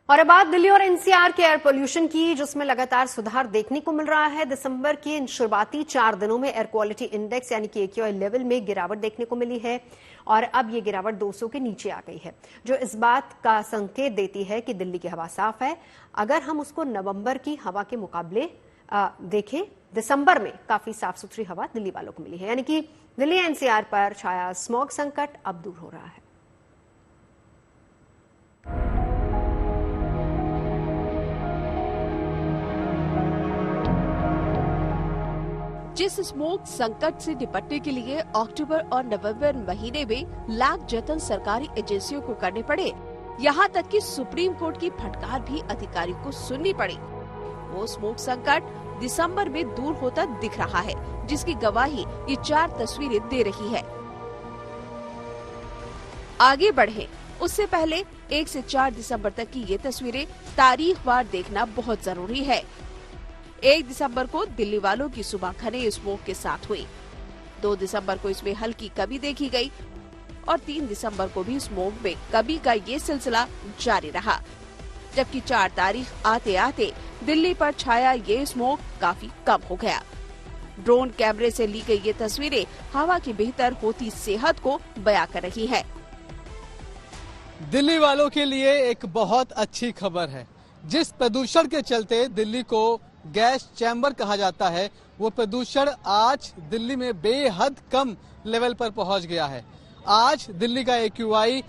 और अब बात दिल्ली और एनसीआर के एयर पोल्यूशन की, जिसमें लगातार सुधार देखने को मिल रहा है। दिसंबर के इन शुरुआती 4 दिनों में एयर क्वालिटी इंडेक्स यानी कि AQI लेवल में गिरावट देखने को मिली है और अब ये गिरावट 200 के नीचे आ गई है, जो इस बात का संकेत देती है कि दिल्ली की हवा साफ है। अगर हम उसको नवंबर की हवा के मुकाबले देखें, दिसंबर में काफी साफ सुथरी हवा दिल्ली वालों को मिली है, यानी कि दिल्ली एनसीआर पर छाया स्मॉग संकट अब दूर हो रहा है। जिस स्मोक संकट से निपटने के लिए अक्टूबर और नवंबर महीने में लाख जतन सरकारी एजेंसियों को करने पड़े, यहाँ तक कि सुप्रीम कोर्ट की फटकार भी अधिकारी को सुननी पड़ी, वो स्मोक संकट दिसंबर में दूर होता दिख रहा है, जिसकी गवाही ये 4 तस्वीरें दे रही है। आगे बढ़े उससे पहले 1 से 4 दिसंबर तक की ये तस्वीरें तारीखवार देखना बहुत जरूरी है। 1 दिसंबर को दिल्ली वालों की सुबह घने स्मोक के साथ हुई। 2 दिसंबर को इसमें हल्की कमी देखी गई और 3 दिसंबर को भी स्मोक में कमी का ये सिलसिला जारी रहा, जबकि 4 तारीख आते आते दिल्ली पर छाया ये स्मोक काफी कम हो गया। ड्रोन कैमरे से ली गई ये तस्वीरें हवा की बेहतर होती सेहत को बयां कर रही है। दिल्ली वालों के लिए एक बहुत अच्छी खबर है। जिस प्रदूषण के चलते दिल्ली को गैस चैम्बर कहा जाता है, वो प्रदूषण आज दिल्ली में बेहद कम लेवल पर पहुंच गया है। आज दिल्ली का AQI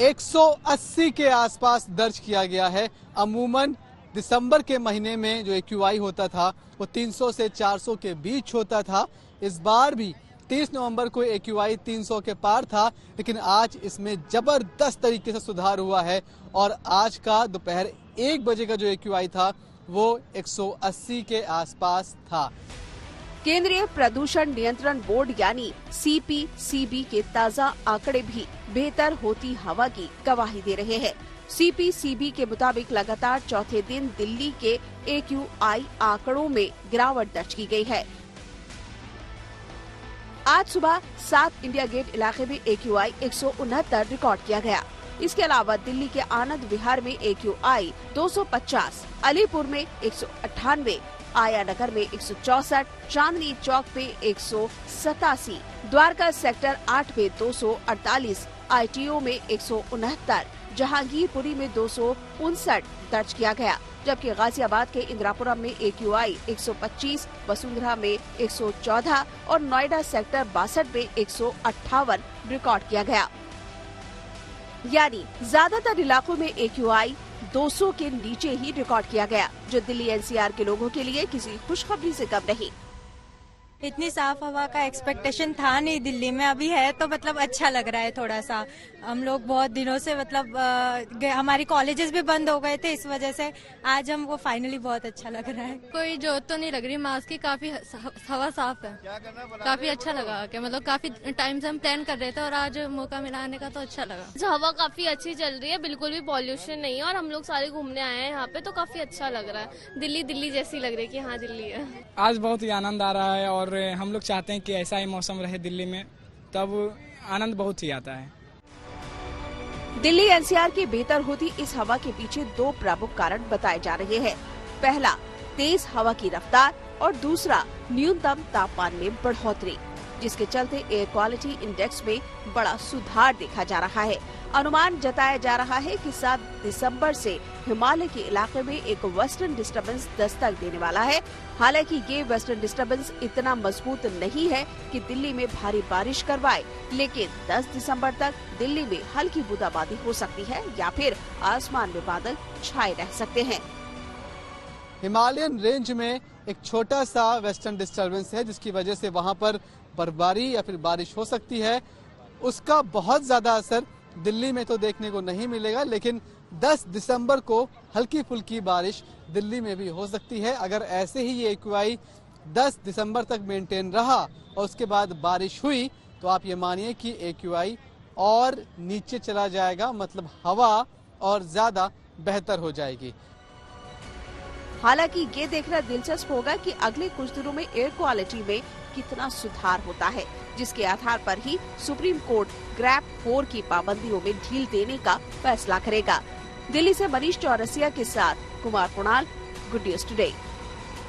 180 के आसपास दर्ज किया गया है। अमूमन दिसंबर के महीने में जो AQI होता था वो 300 से 400 के बीच होता था। इस बार भी 30 नवंबर को AQI 300 के पार था, लेकिन आज इसमें जबरदस्त तरीके से सुधार हुआ है और आज का दोपहर 1 बजे का जो AQI था वो 180 के आसपास था। केंद्रीय प्रदूषण नियंत्रण बोर्ड यानी CPCB के ताज़ा आंकड़े भी बेहतर होती हवा की गवाही दे रहे हैं। CPCB के मुताबिक लगातार चौथे दिन दिल्ली के AQI आंकड़ों में गिरावट दर्ज की गई है। आज सुबह 7 इंडिया गेट इलाके में AQI 169 रिकॉर्ड किया गया। इसके अलावा दिल्ली के आनंद विहार में AQI 250, अलीपुर में 198, आया नगर में 164, चांदनी चौक पे 187, द्वारका सेक्टर 8 में 248, ITO में 169, जहांगीरपुरी में 259 दर्ज किया गया, जबकि गाजियाबाद के इंदिरापुरम में AQI 125, वसुंधरा में 114 और नोएडा सेक्टर 62 में 158 रिकॉर्ड किया गया। यानी ज्यादातर इलाकों में AQI 200 के नीचे ही रिकॉर्ड किया गया, जो दिल्ली NCR के लोगों के लिए किसी खुशखबरी से कम नहीं। इतनी साफ हवा का एक्सपेक्टेशन था नहीं दिल्ली में, अभी है तो मतलब अच्छा लग रहा है थोड़ा सा। हम लोग बहुत दिनों से मतलब हमारी कॉलेजेस भी बंद हो गए थे, इस वजह से आज हमको फाइनली बहुत अच्छा लग रहा है। कोई जरूरत तो नहीं लग रही मास्क की, काफी हवा साफ है, काफी अच्छा लगा कि मतलब काफी टाइम से हम प्लान कर रहे थे और आज मौका मिला आने का तो अच्छा लगा। हवा काफी अच्छी चल रही है, बिल्कुल भी पॉल्यूशन नहीं है और हम लोग सारे घूमने आए हैं यहाँ पे तो काफी अच्छा लग रहा है। दिल्ली जैसी लग रही है कि हाँ दिल्ली है। आज बहुत ही आनंद आ रहा है और हम लोग चाहते हैं कि ऐसा ही मौसम रहे दिल्ली में, तब आनंद बहुत ही आता है। दिल्ली NCR की बेहतर होती इस हवा के पीछे 2 प्रमुख कारण बताए जा रहे हैं। पहला, तेज हवा की रफ्तार और दूसरा न्यूनतम तापमान में बढ़ोतरी, जिसके चलते एयर क्वालिटी इंडेक्स में बड़ा सुधार देखा जा रहा है। अनुमान जताया जा रहा है कि 7 दिसंबर से हिमालय के इलाके में एक वेस्टर्न डिस्टर्बेंस दस्तक देने वाला है। हालांकि ये वेस्टर्न डिस्टर्बेंस इतना मजबूत नहीं है कि दिल्ली में भारी बारिश करवाए, लेकिन 10 दिसंबर तक दिल्ली में हल्की बूंदाबांदी हो सकती है या फिर आसमान में बादल छाए रह सकते हैं। हिमालयन रेंज में एक छोटा सा वेस्टर्न डिस्टर्बेंस है, जिसकी वजह से वहां पर बर्फबारी या फिर बारिश हो सकती है। उसका बहुत ज्यादा असर दिल्ली में तो देखने को नहीं मिलेगा, लेकिन 10 दिसंबर को हल्की फुल्की बारिश दिल्ली में भी हो सकती है। अगर ऐसे ही ये AQI 10 दिसंबर तक मेंटेन रहा और उसके बाद बारिश हुई तो आप ये मानिए कि AQI और नीचे चला जाएगा, मतलब हवा और ज्यादा बेहतर हो जाएगी। हालांकि ये देखना दिलचस्प होगा कि अगले कुछ दिनों में एयर क्वालिटी में कितना सुधार होता है, जिसके आधार पर ही सुप्रीम कोर्ट ग्रैप 4 की पाबंदियों में ढील देने का फैसला करेगा। दिल्ली से मनीष चौरसिया के साथ Kumar Kunal, good news today.